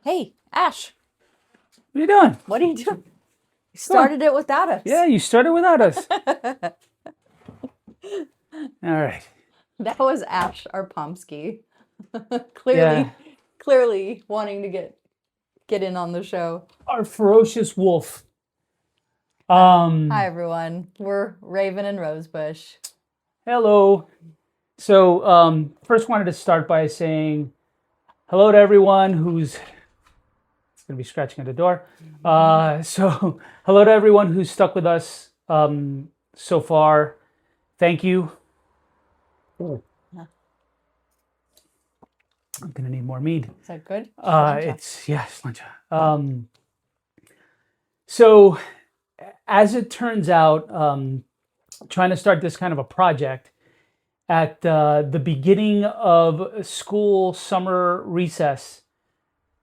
Hey, Ash, What are you doing? what are you doing? You started it without us. Yeah, you started without us. All right. That was Ash, our Pomsky. Clearly wanting to get in on the show. Our ferocious wolf. Hi, everyone. We're Raven and Rosebush. Hello. So, first wanted to start by saying hello to everyone who's going to be scratching at the door. So, hello to everyone who's stuck with us so far. Thank you. Ooh. I'm going to need more mead. Is that good? It's, yeah, slancha. So, as it turns out, trying to start this kind of a project at the beginning of school summer recess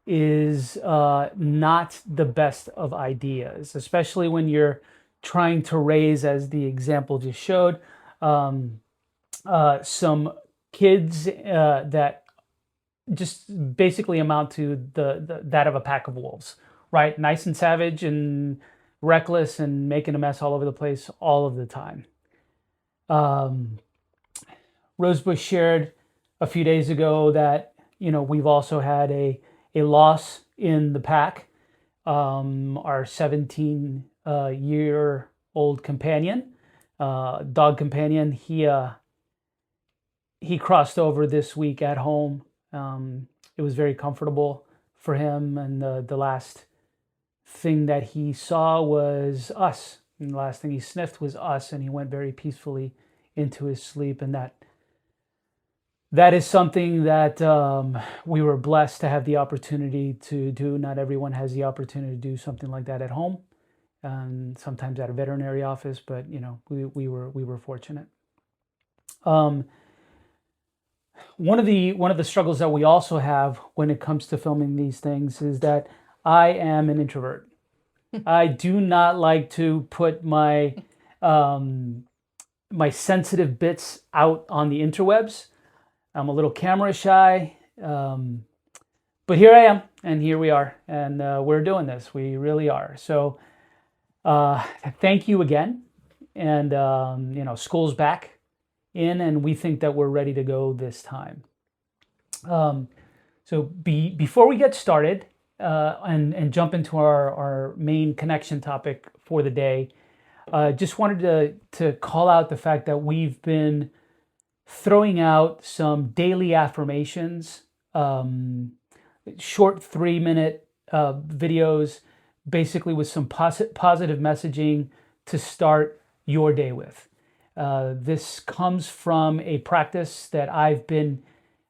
is not the best of ideas, especially when you're trying to raise, as the example just showed, some kids that just basically amount to that of a pack of wolves, right? Nice and savage and reckless and making a mess all over the place all of the time. Rosebush shared a few days ago that, we've also had a loss in the pack. Our 17-year-old companion, dog companion, he crossed over this week at home. It was very comfortable for him, and the last thing that he saw was us. And the last thing he sniffed was us, and he went very peacefully into his sleep. And that is something that we were blessed to have the opportunity to do. Not everyone has the opportunity to do something like that at home, and sometimes at a veterinary office. But we were fortunate. One of the struggles that we also have when it comes to filming these things is that I am an introvert. I do not like to put my my sensitive bits out on the interwebs. I'm a little camera shy, but here I am, and here we are, and we're doing this. We really are. So thank you again, and school's back in, and we think that we're ready to go this time. So before we get started and jump into our main connection topic for the day, just wanted to call out the fact that we've been throwing out some daily affirmations, short 3-minute videos, basically with some positive messaging to start your day with. This comes from a practice that I've been,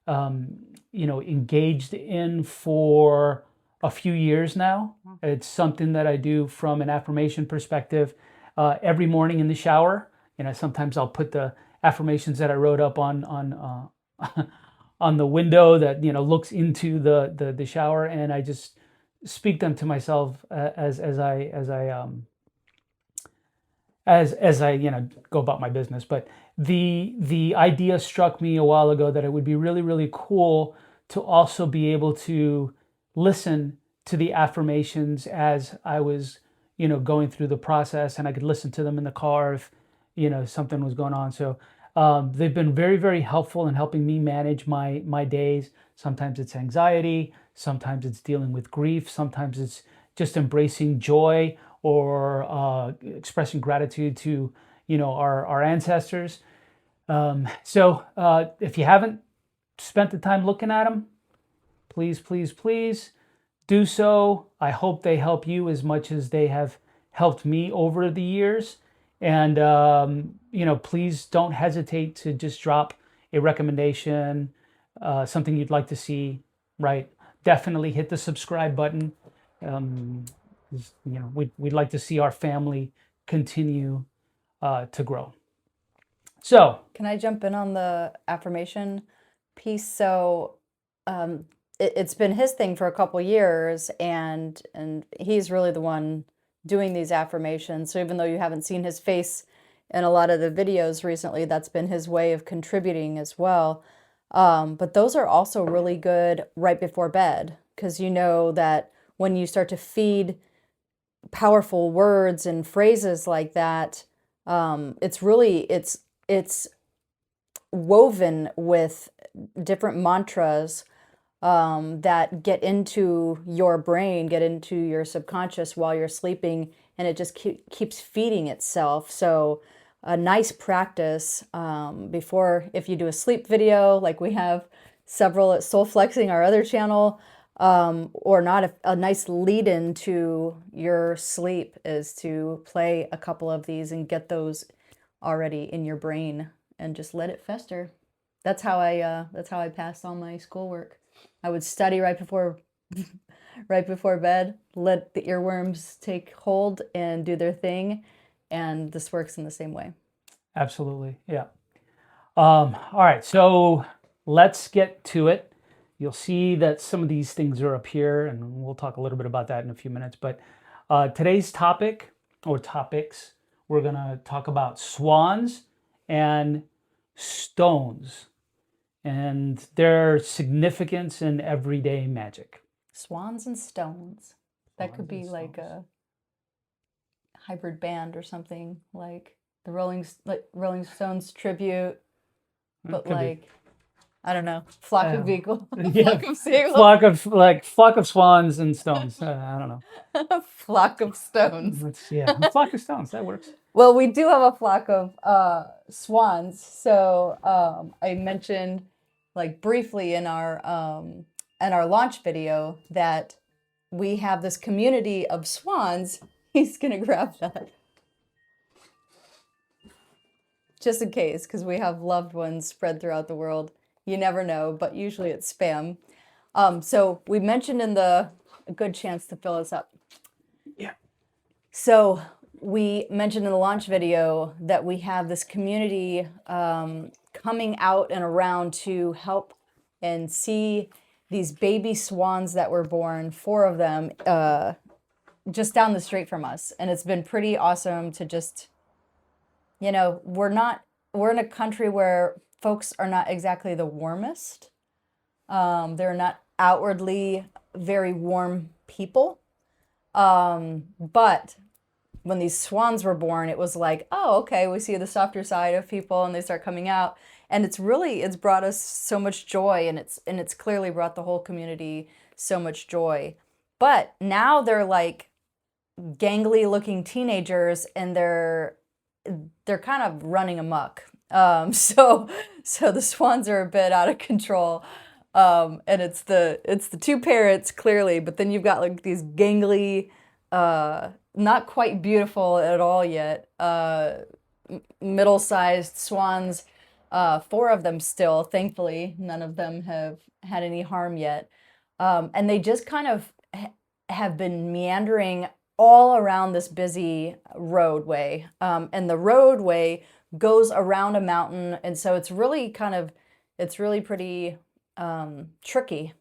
engaged in for a few years now. It's something that I do from an affirmation perspective every morning in the shower. Sometimes I'll put the affirmations that I wrote up on the window that looks into the shower, and I just speak them to myself as I go about my business. But the idea struck me a while ago that it would be really, really cool to also be able to listen to the affirmations as I was going through the process, and I could listen to them in the car if something was going on. So they've been very, very helpful in helping me manage my days. Sometimes it's anxiety, sometimes it's dealing with grief, sometimes it's just embracing joy or expressing gratitude to our ancestors. So if you haven't spent the time looking at them, please do so. I hope they help you as much as they have helped me over the years. And please don't hesitate to just drop a recommendation, something you'd like to see. Right? Definitely hit the subscribe button. We'd like to see our family continue to grow. So, can I jump in on the affirmation piece? So it's been his thing for a couple years, and he's really the one doing these affirmations. So even though you haven't seen his face in a lot of the videos recently, that's been his way of contributing as well. But those are also really good right before bed. because you know that when you start to feed powerful words and phrases like that, it's woven with different mantras that get into your brain, get into your subconscious while you're sleeping, and it just keeps feeding itself. So a nice practice before, if you do a sleep video, like we have several at Soul Flexing, our other channel, or not, a nice lead in to your sleep is to play a couple of these and get those already in your brain and just let it fester. That's how I passed all my schoolwork. I would study right before bed, let the earworms take hold and do their thing, and this works in the same way. Absolutely, yeah. All right, so let's get to it. You'll see that some of these things are up here, and we'll talk a little bit about that in a few minutes. But today's topic, or topics, we're going to talk about swans and stones and their significance in everyday magic. Swans and stones. That could be like a hybrid band or something, like the Rolling Stones tribute, but like, I don't know, flock of beagle, flock of seagulls, flock of swans and stones. I don't know. Flock of stones. A flock of stones, that works. Well, we do have a flock of swans. So I mentioned, like, briefly in our launch video that we have this community of swans. He's gonna grab that just in case, because we have loved ones spread throughout the world. You never know, but usually it's spam. So we mentioned a good chance to fill us up. Yeah. So we mentioned in the launch video that we have this community coming out and around to help and see these baby swans that were born, 4 of them, just down the street from us. And it's been pretty awesome to just, we're in a country where folks are not exactly the warmest. They're not outwardly very warm people. But when these swans were born, it was like, oh, okay, we see the softer side of people, and they start coming out. And it's brought us so much joy, and it's clearly brought the whole community so much joy. But now they're like gangly looking teenagers, and they're kind of running amok. So the swans are a bit out of control. And it's the 2 parents clearly, but then you've got like these gangly, not quite beautiful at all yet, middle-sized swans, 4 of them still, thankfully, none of them have had any harm yet. And they just kind of have been meandering all around this busy roadway. And the roadway goes around a mountain. And so it's really pretty tricky,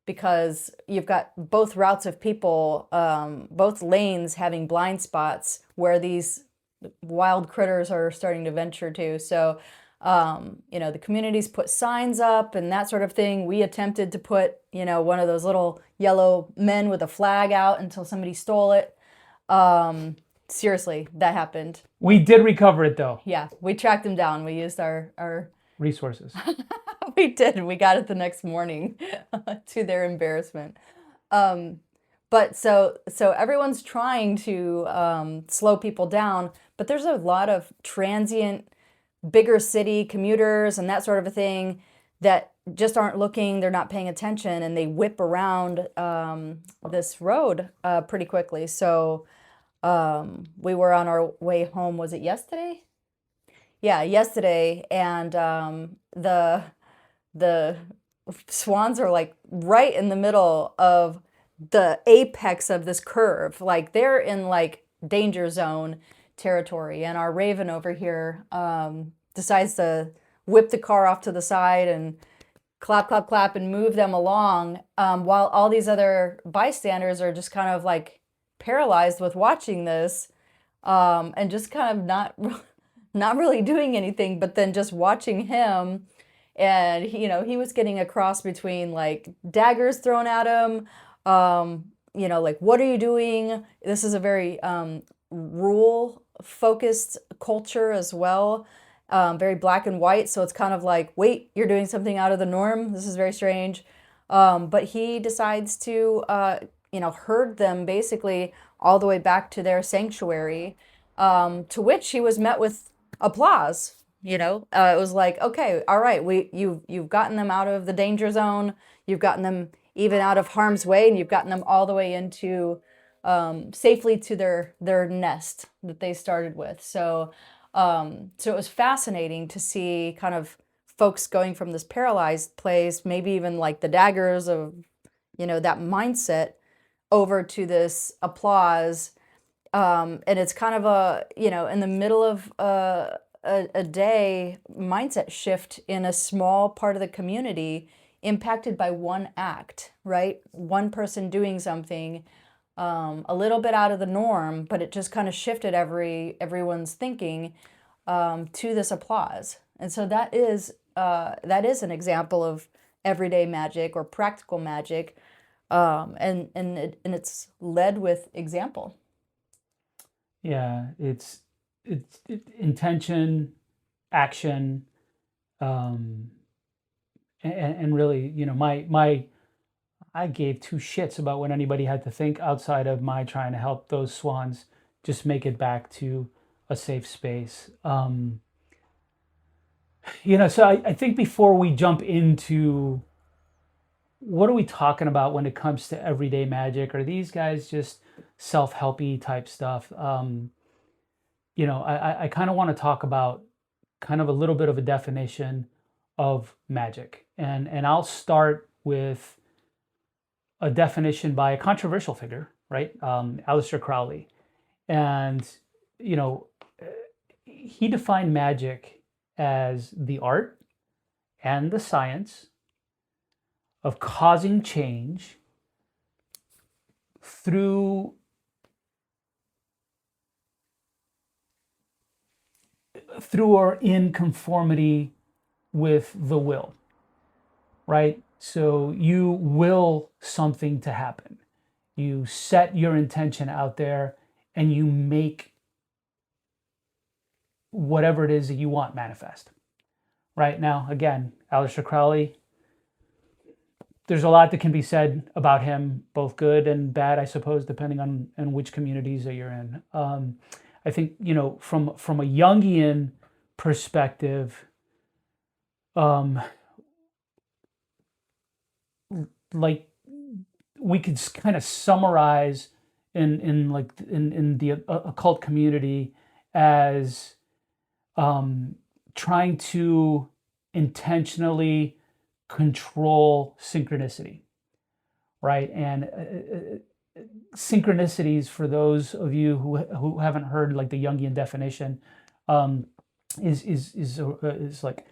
because you've got both routes of people, both lanes having blind spots where these wild critters are starting to venture to. So, the communities put signs up and that sort of thing. We attempted to put, one of those little yellow men with a flag out until somebody stole it. Seriously, that happened. We did recover it though. Yeah, we tracked them down. We used our resources. We did. We got it the next morning, to their embarrassment. But so everyone's trying to slow people down, but there's a lot of transient, bigger city commuters and that sort of a thing that just aren't looking, they're not paying attention, and they whip around this road pretty quickly. So we were on our way home, was it yesterday? Yeah, yesterday, and the swans are like right in the middle of the apex of this curve. Like they're in like danger zone territory, and our Raven over here decides to whip the car off to the side and clap, clap, clap, and move them along, while all these other bystanders are just kind of like paralyzed with watching this, and just kind of not really doing anything, but then just watching him. and he was getting a cross between like daggers thrown at him. Like, what are you doing? This is a very rule focused culture as well, very black and white. So it's kind of like, wait, you're doing something out of the norm. This is very strange. But he decides to, herd them basically all the way back to their sanctuary, to which he was met with applause. It was like, okay, all right, you've gotten them out of the danger zone, you've gotten them even out of harm's way, and you've gotten them all the way into safely to their nest that they started with. So it was fascinating to see kind of folks going from this paralyzed place, maybe even like the daggers of that mindset, over to this applause. And it's kind of in the middle of a day mindset shift in a small part of the community impacted by one act, right? One person doing something a little bit out of the norm, but it just kind of shifted everyone's thinking to this applause. And so that is an example of everyday magic or practical magic, and it's led with example. Yeah, it's intention, action, um, and really, my I gave two shits about what anybody had to think outside of my trying to help those swans just make it back to a safe space. So I think before we jump into what are we talking about when it comes to everyday magic, are these guys just self-helpy type stuff? I kind of want to talk about kind of a little bit of a definition of magic. And I'll start with a definition by a controversial figure, right? Aleister Crowley. And, you know, he defined magic as the art and the science of causing change through or in conformity with the will, right? So you will something to happen. You set your intention out there and you make whatever it is that you want manifest. Right now, again, Aleister Crowley, there's a lot that can be said about him, both good and bad, I suppose, depending on which communities that you're in. I think, from a Jungian perspective, like we could kind of summarize in the occult community as trying to intentionally control synchronicity, right? And synchronicities, for those of you who haven't heard like the Jungian definition, is like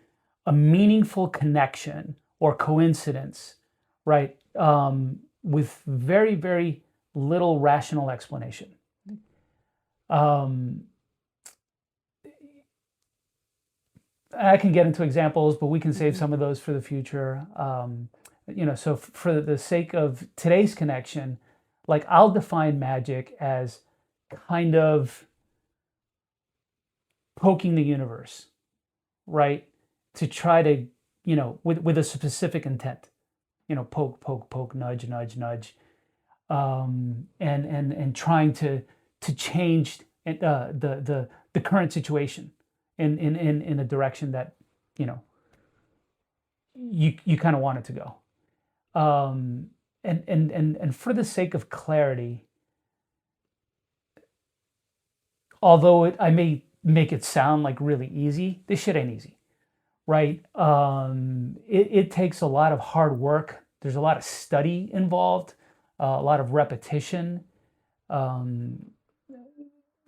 a meaningful connection or coincidence, right? With very, very little rational explanation. I can get into examples, but we can save some of those for the future. So for the sake of today's connection, like I'll define magic as kind of poking the universe, right? To try to, with a specific intent, poke, poke, poke, nudge, nudge, nudge, and trying to change the current situation in a direction that you kind of want it to go. And for the sake of clarity, although I may make it sound like really easy, this shit ain't easy, right? It takes a lot of hard work. There's a lot of study involved, a lot of repetition.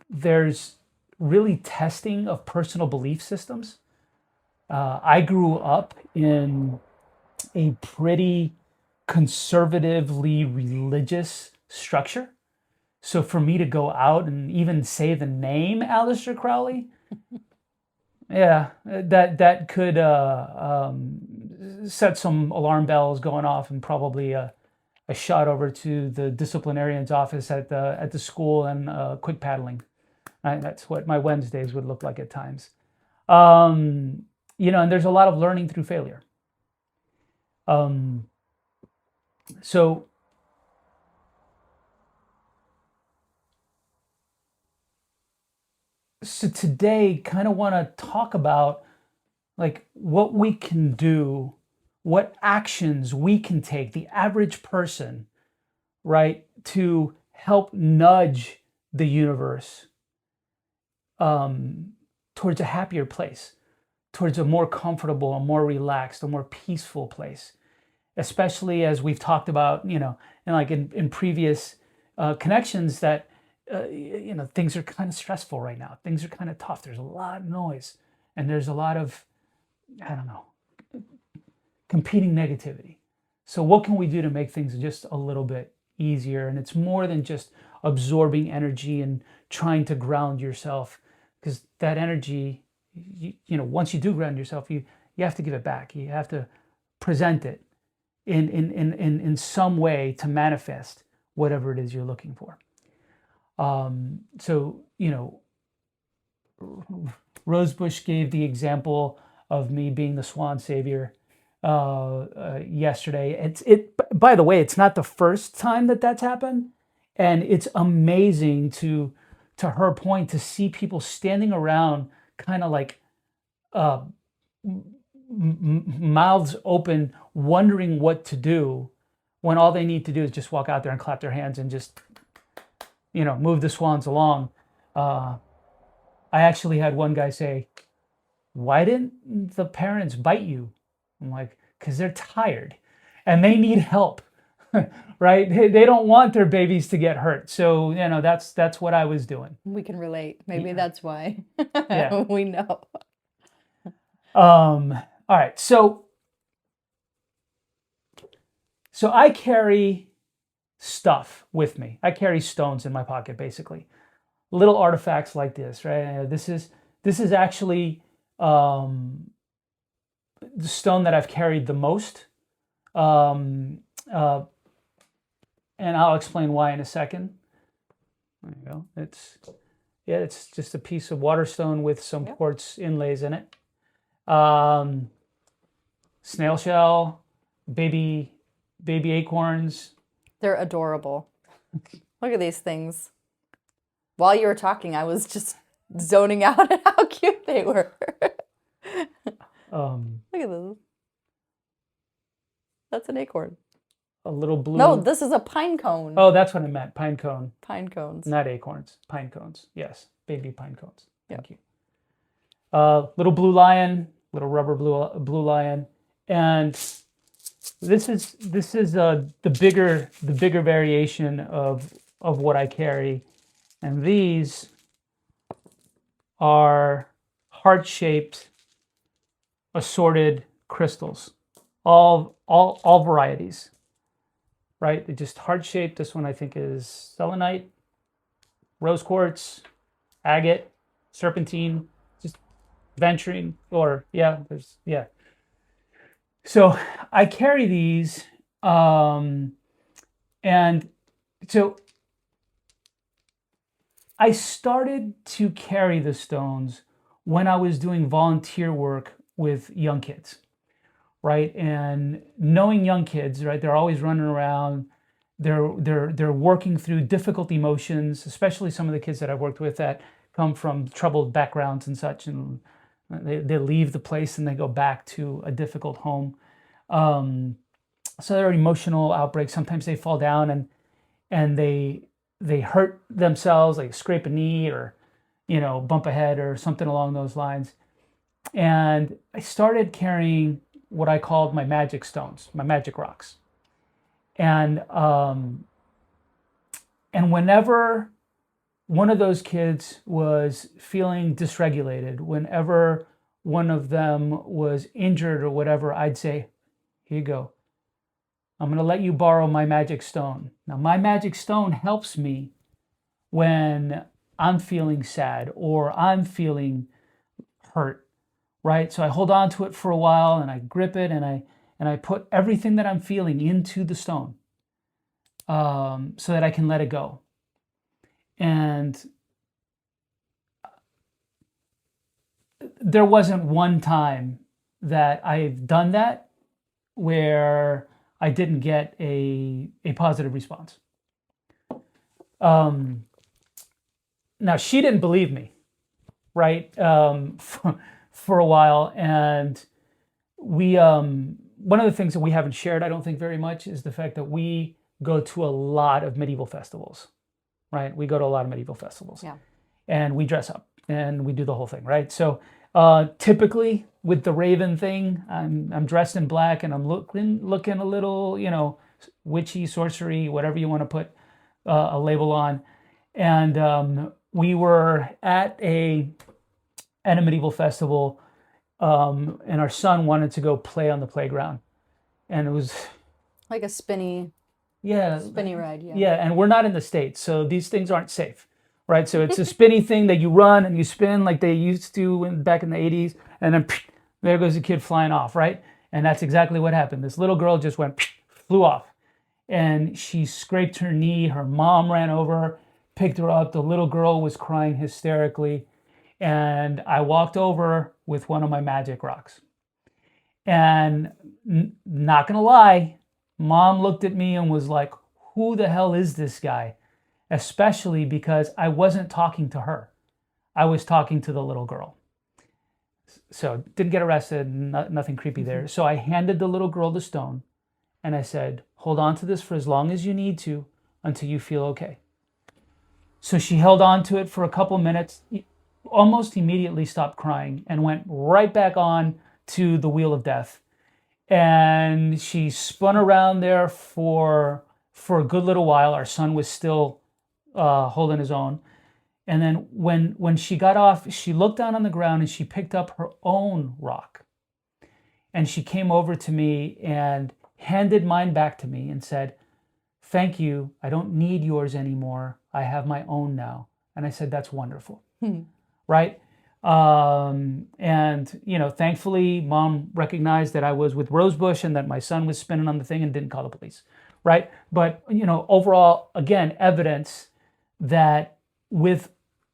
There's really testing of personal belief systems. I grew up in a pretty conservatively religious structure. So for me to go out and even say the name Aleister Crowley, Yeah, that could set some alarm bells going off, and probably a shot over to the disciplinarian's office at the school, and quick paddling. That's what my Wednesdays would look like at times. Um, and there's a lot of learning through failure. Um, so so today, kind of want to talk about like what we can do, what actions we can take, the average person, right, to help nudge the universe um, towards a happier place, towards a more comfortable, a more relaxed, a more peaceful place. Especially as we've talked about, and like in previous connections, that things are kind of stressful right now. Things are kind of tough. There's a lot of noise, and there's a lot of, I don't know, competing negativity. So what can we do to make things just a little bit easier? And it's more than just absorbing energy and trying to ground yourself, because that energy, once you do ground yourself, you have to give it back. You have to present it in some way to manifest whatever it is you're looking for. So, Rosebush gave the example of me being the swan savior yesterday. By the way, it's not the first time that that's happened, and it's amazing to her point, to see people standing around, kind of like uh, mouths open, wondering what to do, when all they need to do is just walk out there and clap their hands and just move the swans along. I actually had one guy say, "Why didn't the parents bite you?" I'm like, "Because they're tired and they need help." Right? They don't want their babies to get hurt. So, that's what I was doing. We can relate. Maybe Yeah. that's why. Yeah. We know. All right. So I carry stuff with me. I carry stones in my pocket, basically. Little artifacts like this, right? This is actually the stone that I've carried the most. Um, uh, and I'll explain why in a second. There you go. It's just a piece of water stone with some quartz inlays in it. Snail shell, baby acorns. They're adorable. Look at these things. While you were talking, I was just zoning out at how cute they were. Look at this. That's an acorn. A little blue. No, this is a pine cone. Oh, that's what I meant. Pine cone. Pine cones. Not acorns. Pine cones. Yes. Baby pine cones. Thank you. Little blue lion, little rubber blue lion. And this is the bigger variation of what I carry. And these are heart-shaped assorted crystals. All varieties. Right? They're just heart-shaped. This one I think is selenite, rose quartz, agate, serpentine, just venturing, So I carry these, and so I started to carry the stones when I was doing volunteer work with young kids. Right, and knowing young kids, right, they're always running around. They're working through difficult emotions, especially some of the kids that I've worked with that come from troubled backgrounds and such, and they leave the place and they go back to a difficult home. So there are emotional outbreaks. Sometimes they fall down and they hurt themselves, like scrape a knee or bump a head or something along those lines. And I started carrying what I called my magic stones, my magic rocks. And whenever one of those kids was feeling dysregulated, whenever one of them was injured or whatever, I'd say, "Here you go. I'm going to let you borrow my magic stone." Now, my magic stone helps me when I'm feeling sad or I'm feeling hurt. right? So I hold on to it for a while and I grip it and I put everything that I'm feeling into the stone, so that I can let it go. And there wasn't one time that I've done that where I didn't get a positive response. Now she didn't believe me, right? For a while, and we one of the things that we haven't shared, I don't think, very much, is the fact that we go to a lot of medieval festivals, right? We go to a lot of medieval festivals, Yeah. and we dress up and we do the whole thing, right? So typically with the Raven thing, I'm dressed in black and I'm looking a little, witchy, sorcery, whatever you want to put a label on. And we were at a medieval festival, and our son wanted to go play on the playground, and it was Like a spinny yeah, ride, yeah. yeah, and we're not in the States, so these things aren't safe, right? So it's a spinny thing that you run and you spin like they used to back in the 80s, and then there goes the kid flying off, right? And that's exactly what happened. This little girl just flew off, and she scraped her knee. Her mom ran over, picked her up. The little girl was crying hysterically, and I walked over with one of my Magick rocks. And not gonna lie, mom looked at me and was like, who the hell is this guy? Especially because I wasn't talking to her. I was talking to the little girl. So didn't get arrested, nothing creepy there. So I handed the little girl the stone and I said, hold on to this for as long as you need to until you feel okay. So she held on to it for a couple minutes, almost immediately stopped crying, and went right back on to the wheel of death. And she spun around there for a good little while. Our son was still holding his own. And then when she got off, she looked down on the ground and she picked up her own rock. And she came over to me and handed mine back to me and said, thank you. I don't need yours anymore. I have my own now. And I said, that's wonderful. Right? And thankfully mom recognized that I was with Rosebush and that my son was spinning on the thing and didn't call the police. Right? But, overall, again, evidence that with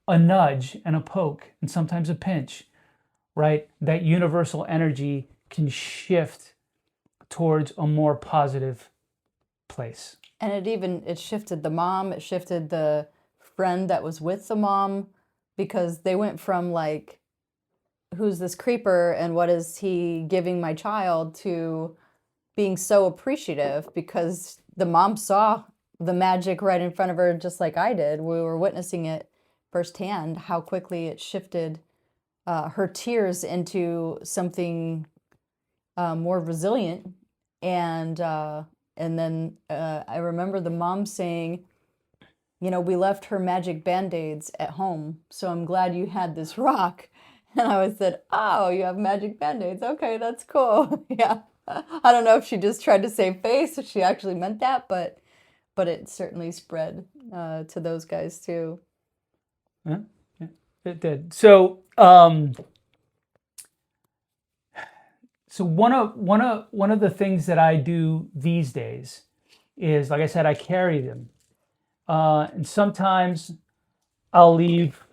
a nudge and a poke and sometimes a pinch, right, that universal energy can shift towards a more positive place. And it shifted the mom, it shifted the friend that was with the mom, because they went from like, who's this creeper and what is he giving my child, to being so appreciative because the mom saw the magic right in front of her, just like I did. We were witnessing it firsthand, how quickly it shifted her tears into something more resilient. And then I remember the mom saying, we left her magic Band-Aids at home, so I'm glad you had this rock. And I said, oh, you have magic Band-Aids. Okay, that's cool. Yeah. I don't know if she just tried to save face, if she actually meant that, but it certainly spread to those guys too. Yeah, it did. So, one of the things that I do these days is, like I said, I carry them, and sometimes I'll leave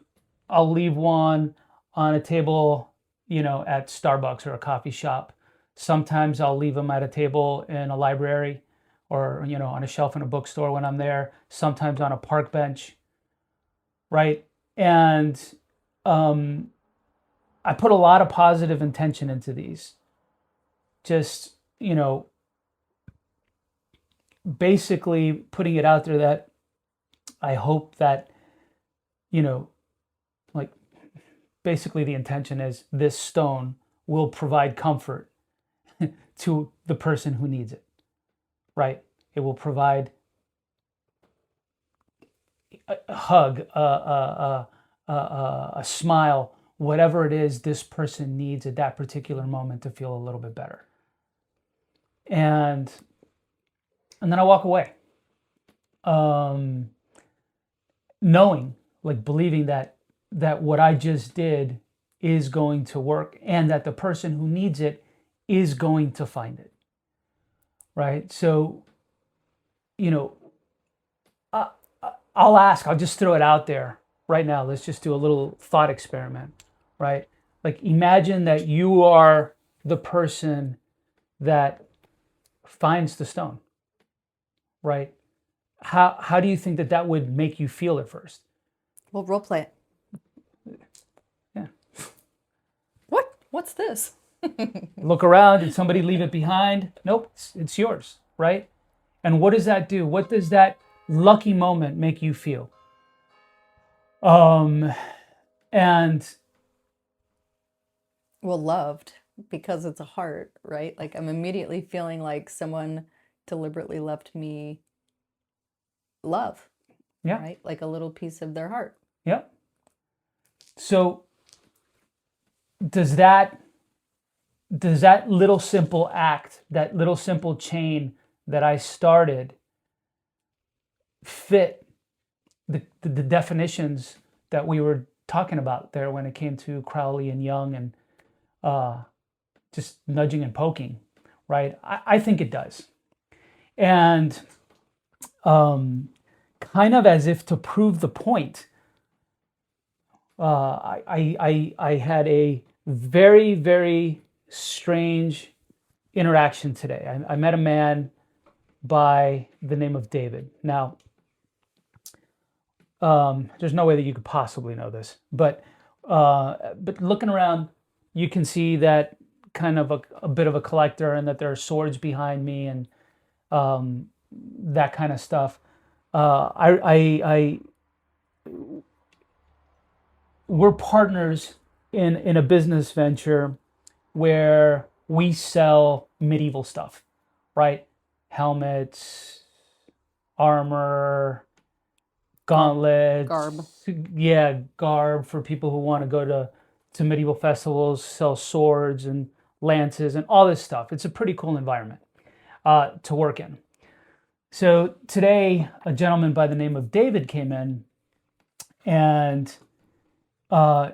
one on a table, at Starbucks or a coffee shop. Sometimes I'll leave them at a table in a library, or on a shelf in a bookstore when I'm there. Sometimes on a park bench, right? And I put a lot of positive intention into these. Just, basically putting it out there that I hope that, like, basically the intention is this stone will provide comfort to the person who needs it, right? It will provide a hug, a smile, whatever it is this person needs at that particular moment to feel a little bit better. And then I walk away, knowing, like, believing that what I just did is going to work, and that the person who needs it is going to find it, right? So, you know, I, I'll just throw it out there right now. Let's just do a little thought experiment, right? Like, imagine that you are the person that finds the stone, right? How do you think that would make you feel at first? We'll role play it. Yeah. What's this? Look around. Did somebody leave it behind? Nope, it's yours, right? And what does that do? What does that lucky moment make you feel? And Well, loved, because it's a heart, right? Like, I'm immediately feeling like someone deliberately left me love, yeah, right? Like a little piece of their heart. yeah. So does that little simple act, that little simple chain that I started, fit the definitions that we were talking about there when it came to Crowley and Jung and just nudging and poking, right? I think it does. And kind of as if to prove the point, I had a very, very strange interaction today. I met a man by the name of David. Now, there's no way that you could possibly know this, but looking around, you can see that kind of a bit of a collector, and that there are swords behind me, and that kind of stuff. We're partners in a business venture where we sell medieval stuff, right? Helmets, armor, gauntlets, Garb. yeah, garb for people who want to go to medieval festivals, sell swords and lances and all this stuff. It's a pretty cool environment to work in. So today, a gentleman by the name of David came in, and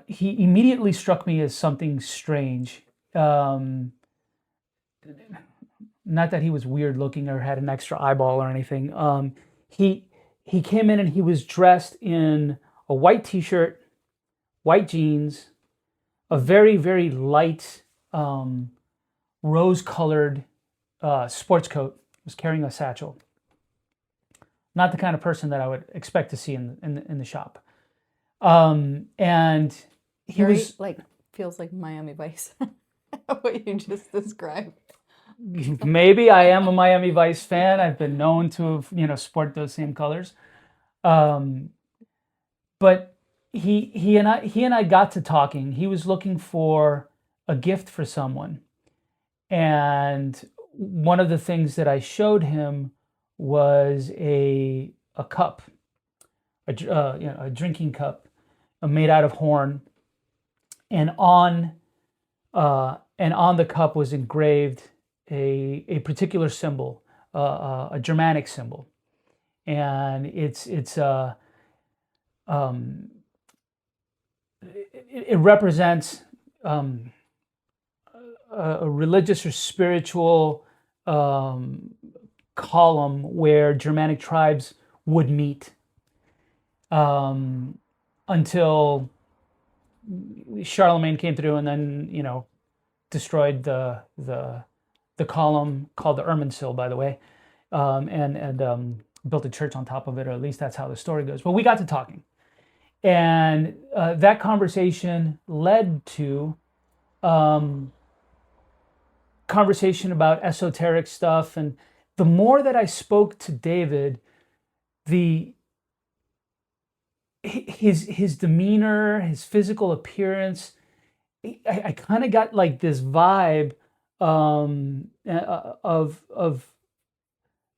he immediately struck me as something strange. Not that he was weird looking or had an extra eyeball or anything. He came in and he was dressed in a white t-shirt, white jeans, a very, very light rose-colored sports coat. He was carrying a satchel. Not the kind of person that I would expect to see in the shop. And he Very, was like, feels like Miami Vice. What you just described. maybe I am a Miami Vice fan. I've been known to have, sport those same colors. But he and I got to talking. He was looking for a gift for someone, and one of the things that I showed him was a cup, a drinking cup, made out of horn, and on the cup was engraved a particular symbol, a Germanic symbol, and it represents a religious or spiritual column where Germanic tribes would meet until Charlemagne came through and then destroyed the column, called the Irminsul, by the way, and built a church on top of it, or at least that's how the story goes. But we got to talking, and that conversation led to conversation about esoteric stuff. And the more that I spoke to David, his demeanor, his physical appearance, I kind of got like this vibe of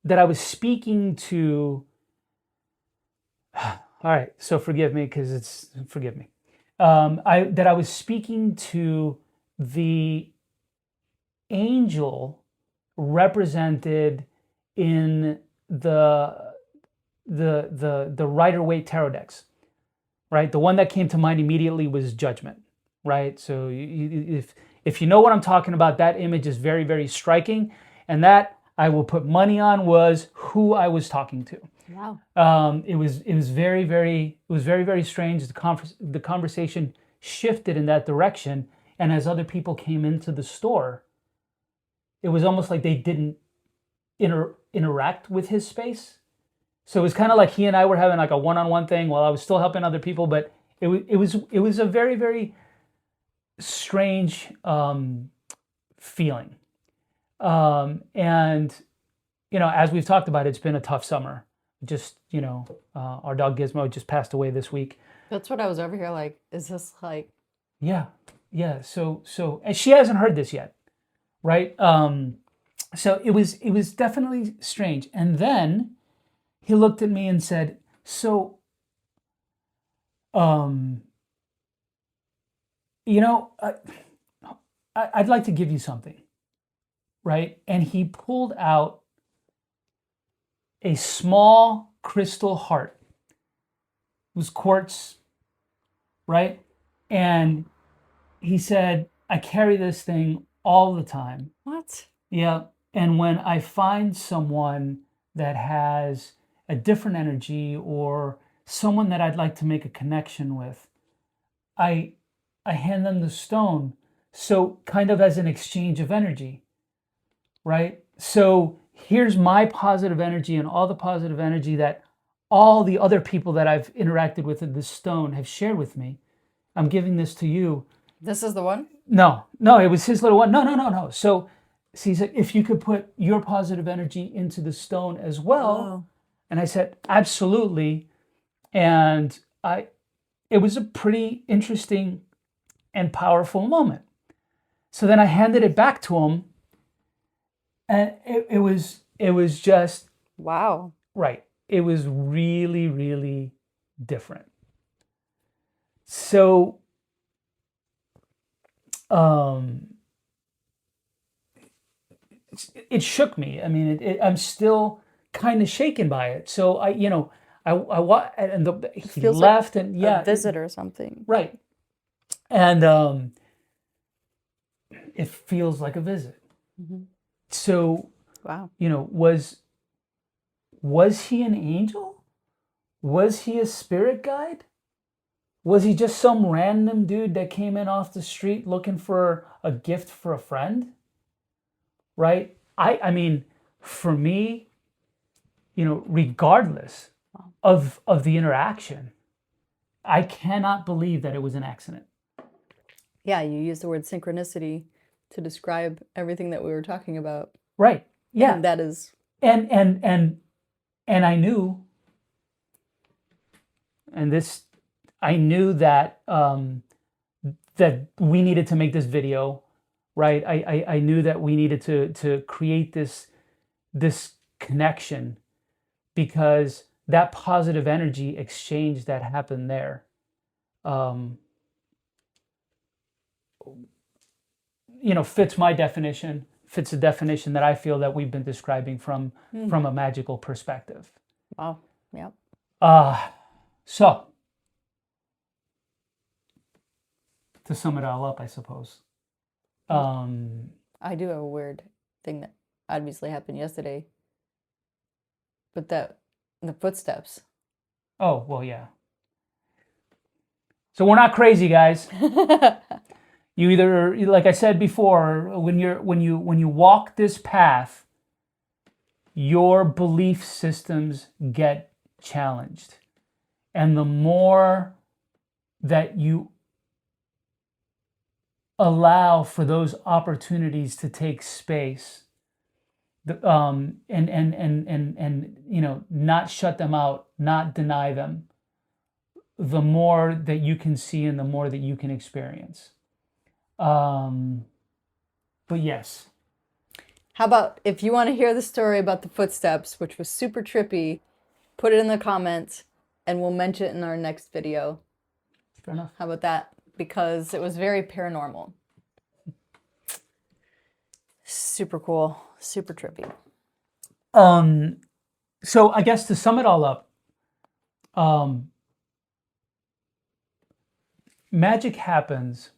that I was speaking to. All right, so forgive me because forgive me. That I was speaking to the angel represented in the Rider-Waite tarot decks, right? The one that came to mind immediately was Judgment, right? So if you know what I'm talking about, that image is very, very striking, and that I will put money on was who I was talking to. Wow. It was very, very strange. The conversation shifted in that direction, and as other people came into the store, it was almost like they didn't interact with his space. So it was kind of like he and I were having like a one-on-one thing while I was still helping other people, but it was a very, very strange feeling. And as we've talked about, it's been a tough summer. Just our dog Gizmo just passed away this week. That's what I was over here like, is this like... Yeah. So and she hasn't heard this yet, right? So it was definitely strange. And then he looked at me and said, "So, I'd like to give you something." Right? And he pulled out a small crystal heart. It was quartz, right? And he said, "I carry this thing all the time." What? Yeah. And when I find someone that has a different energy or someone that I'd like to make a connection with, I hand them the stone. So kind of as an exchange of energy, right? So here's my positive energy and all the positive energy that all the other people that I've interacted with in this stone have shared with me. I'm giving this to you. This is the one? No, it was his little one. No. So he said, if you could put your positive energy into the stone as well. Oh. And I said, absolutely. And it was a pretty interesting and powerful moment. So then I handed it back to him, and it was just, wow. Right. It was really, really different. So it shook me. I mean, I'm still kind of shaken by it. So and he feels left, like and yeah, a visit or something. right. And it feels like a visit. Mm-hmm. So, wow. Was he an angel? Was he a spirit guide? Was he just some random dude that came in off the street looking for a gift for a friend? Right? I mean, for me, regardless of the interaction, I cannot believe that it was an accident. Yeah, you used the word synchronicity to describe everything that we were talking about. Right. Yeah. And that is... And I knew, I knew that that we needed to make this video, right? I knew that we needed to create this connection, because that positive energy exchange that happened there, fits my definition, fits the definition that I feel that we've been describing from a magical perspective. Wow. Yep. So to sum it all up, I suppose. I do have a weird thing that obviously happened yesterday, but the footsteps. Oh, well, yeah. So we're not crazy, guys. You either, like I said before, when you walk this path, your belief systems get challenged. And the more that you allow for those opportunities to take space, and not shut them out, not deny them, the more that you can see and the more that you can experience. But yes. How about if you want to hear the story about the footsteps, which was super trippy, put it in the comments and we'll mention it in our next video. Fair enough. How about that? Because it was very paranormal. Super cool, super trippy. So I guess to sum it all up, magic happens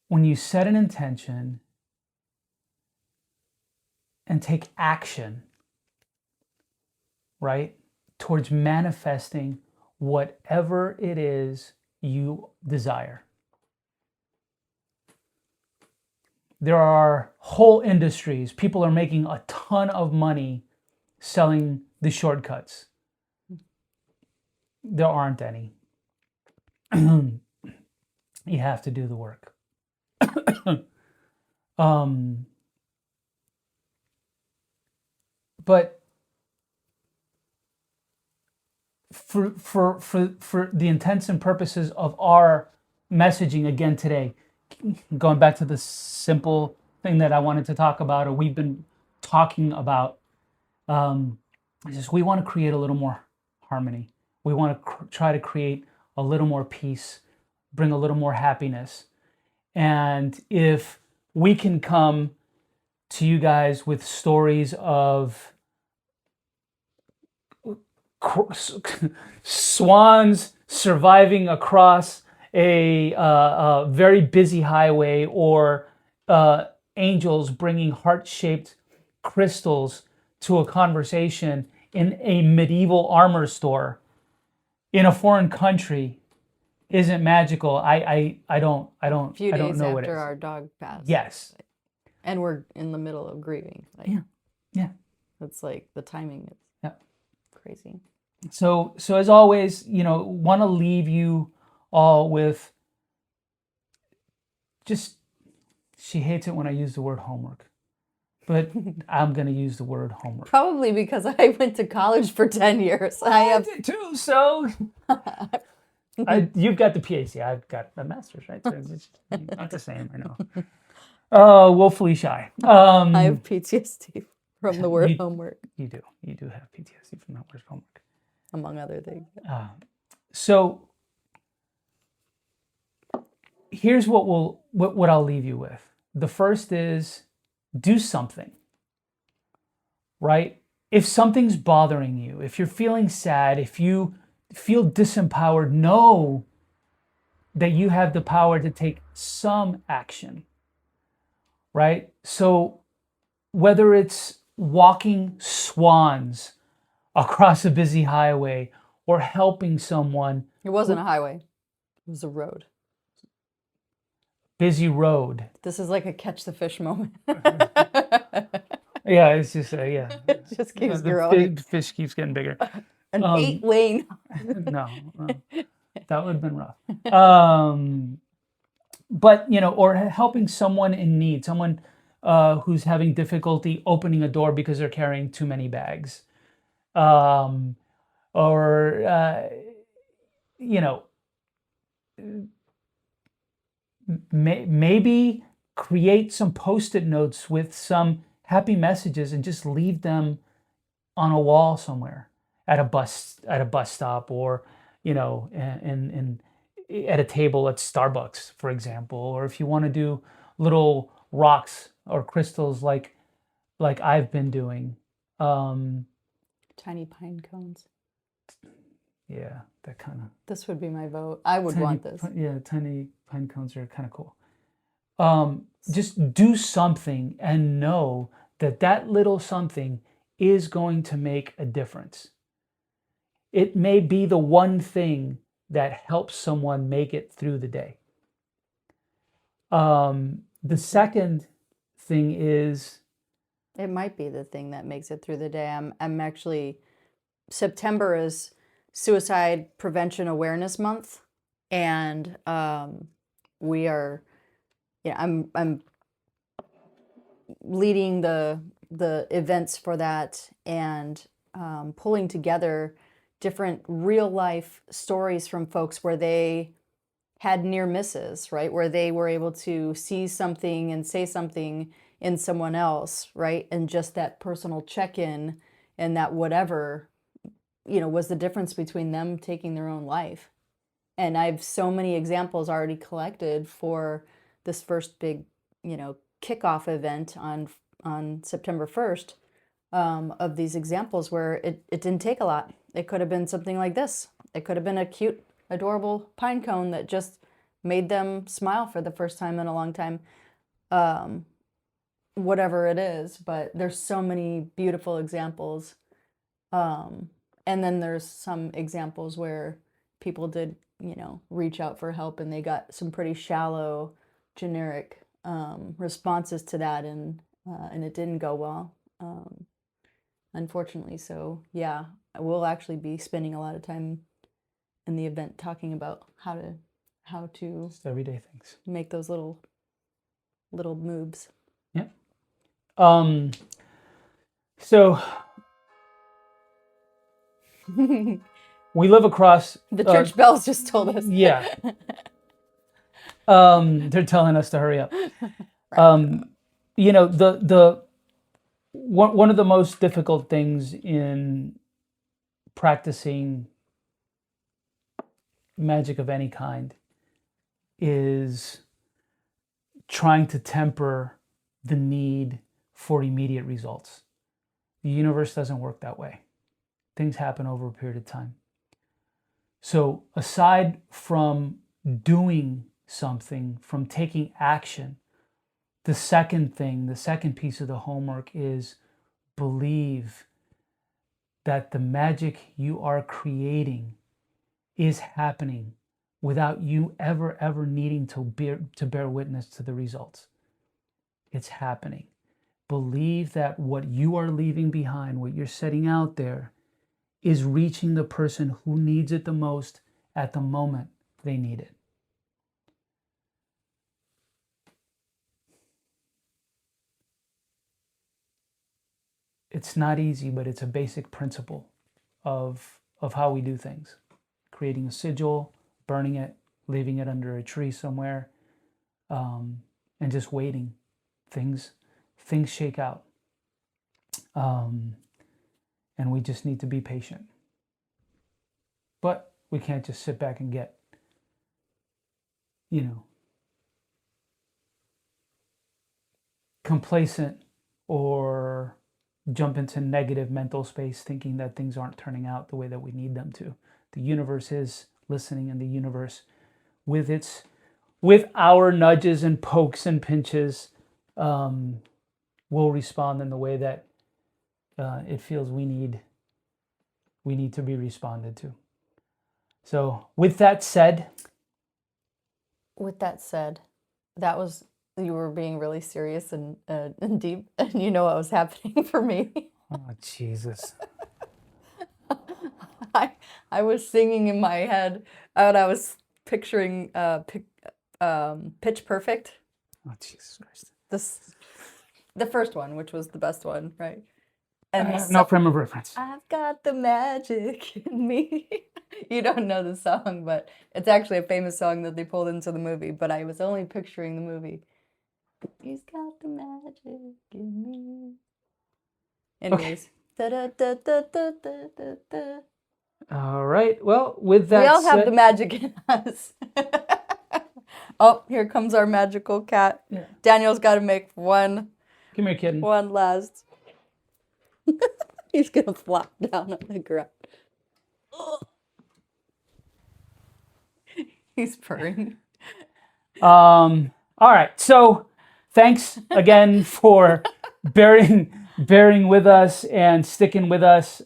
when you set an intention and take action, right, towards manifesting whatever it is you desire. There are whole industries. People are making a ton of money selling the shortcuts. There aren't any. You have to do the work. But for the intents and purposes of our messaging again today, going back to the simple thing that I wanted to talk about, or we've been talking about, is just we want to create a little more harmony. We want to try to create a little more peace, bring a little more happiness. And if we can come to you guys with stories of swans surviving across a very busy highway, or angels bringing heart-shaped crystals to a conversation in a medieval armor store in a foreign country, isn't magical. I don't A few days know what it after is. our dog passed. Yes. And we're in the middle of grieving. Like, Yeah. it's like the timing is crazy. So as always, want to leave you all with just, she hates it when I use the word homework, but I'm going to use the word homework. Probably because I went to college for 10 years. I did too, so you've got the PhD, I've got a master's, right? So it's not the same, I know. Woefully shy. I have PTSD from the word homework. You do have PTSD from that word homework. Among other things. So here's what I'll leave you with. The first is, do something, right? If something's bothering you, if you're feeling sad, if you feel disempowered, know that you have the power to take some action, right? So whether it's walking swans across a busy highway, or helping someone. It wasn't a highway. It was a road. Busy road. This is like a catch the fish moment. Yeah, it's just yeah. It just keeps The growing. fish keeps getting bigger. An 8-lane. No, that would have been rough. But or helping someone in need, someone who's having difficulty opening a door because they're carrying too many bags. Maybe create some Post-it notes with some happy messages and just leave them on a wall somewhere, at a bus stop, or in at a table at Starbucks, for example. Or if you want to do little rocks or crystals like I've been doing. Tiny pine cones. Yeah, that kind of. This would be my vote. I would want this. Tiny pine cones are kind of cool. Just do something and know that little something is going to make a difference. It may be the one thing that helps someone make it through the day. The second thing is, it might be the thing that makes it through the day. I'm actually, September is Suicide Prevention Awareness Month, and we are, I'm leading the events for that, and pulling together different real life stories from folks where they had near misses, right? Where they were able to see something and say something in someone else, right? And just that personal check-in, and that whatever, was the difference between them taking their own life. And I've so many examples already collected for this first big, kickoff event on September 1st, of these examples where it didn't take a lot. It could have been something like this. It could have been a cute, adorable pine cone that just made them smile for the first time in a long time. Um, whatever it is, but there's so many beautiful examples. And then there's some examples where people did, reach out for help and they got some pretty shallow, generic responses to that, and it didn't go well, unfortunately. So yeah, we'll actually be spending a lot of time in the event talking about how to Just everyday things. make those little moves. Yeah. So we live across The church bells just told us. Yeah. They're telling us to hurry up. The one of the most difficult things in practicing magic of any kind is trying to temper the need for immediate results. The universe doesn't work that way. Things happen over a period of time. So aside from doing something, from taking action, the second piece of the homework is believe that the magic you are creating is happening without you ever needing to bear witness to the results. It's happening. Believe that what you are leaving behind, what you're setting out there, is reaching the person who needs it the most at the moment they need it. It's not easy, but it's a basic principle of how we do things. Creating a sigil, burning it, leaving it under a tree somewhere, and just waiting. Things shake out. And we just need to be patient. But we can't just sit back and get, complacent or jump into negative mental space thinking that things aren't turning out the way that we need them to. The universe is listening, and the universe, with our nudges and pokes and pinches, will respond in the way that it feels we need to be responded to. So with that said, that was, you were being really serious and deep, and you know what was happening for me. oh Jesus. I was singing in my head, and I was picturing Pitch Perfect. Oh Jesus Christ. The first one, which was the best one, right? And no frame of reference. I've got the magic in me. You don't know the song, but it's actually a famous song that they pulled into the movie, but I was only picturing the movie. He's got the magic in me. Anyways. Okay. All right. Well, with that we all said, have the magic in us. Oh, here comes our magical cat. Yeah. Daniel's got to make one. Come here, kitten. One last. He's gonna flop down on the ground. He's purring. All right. So, thanks again for bearing with us and sticking with us.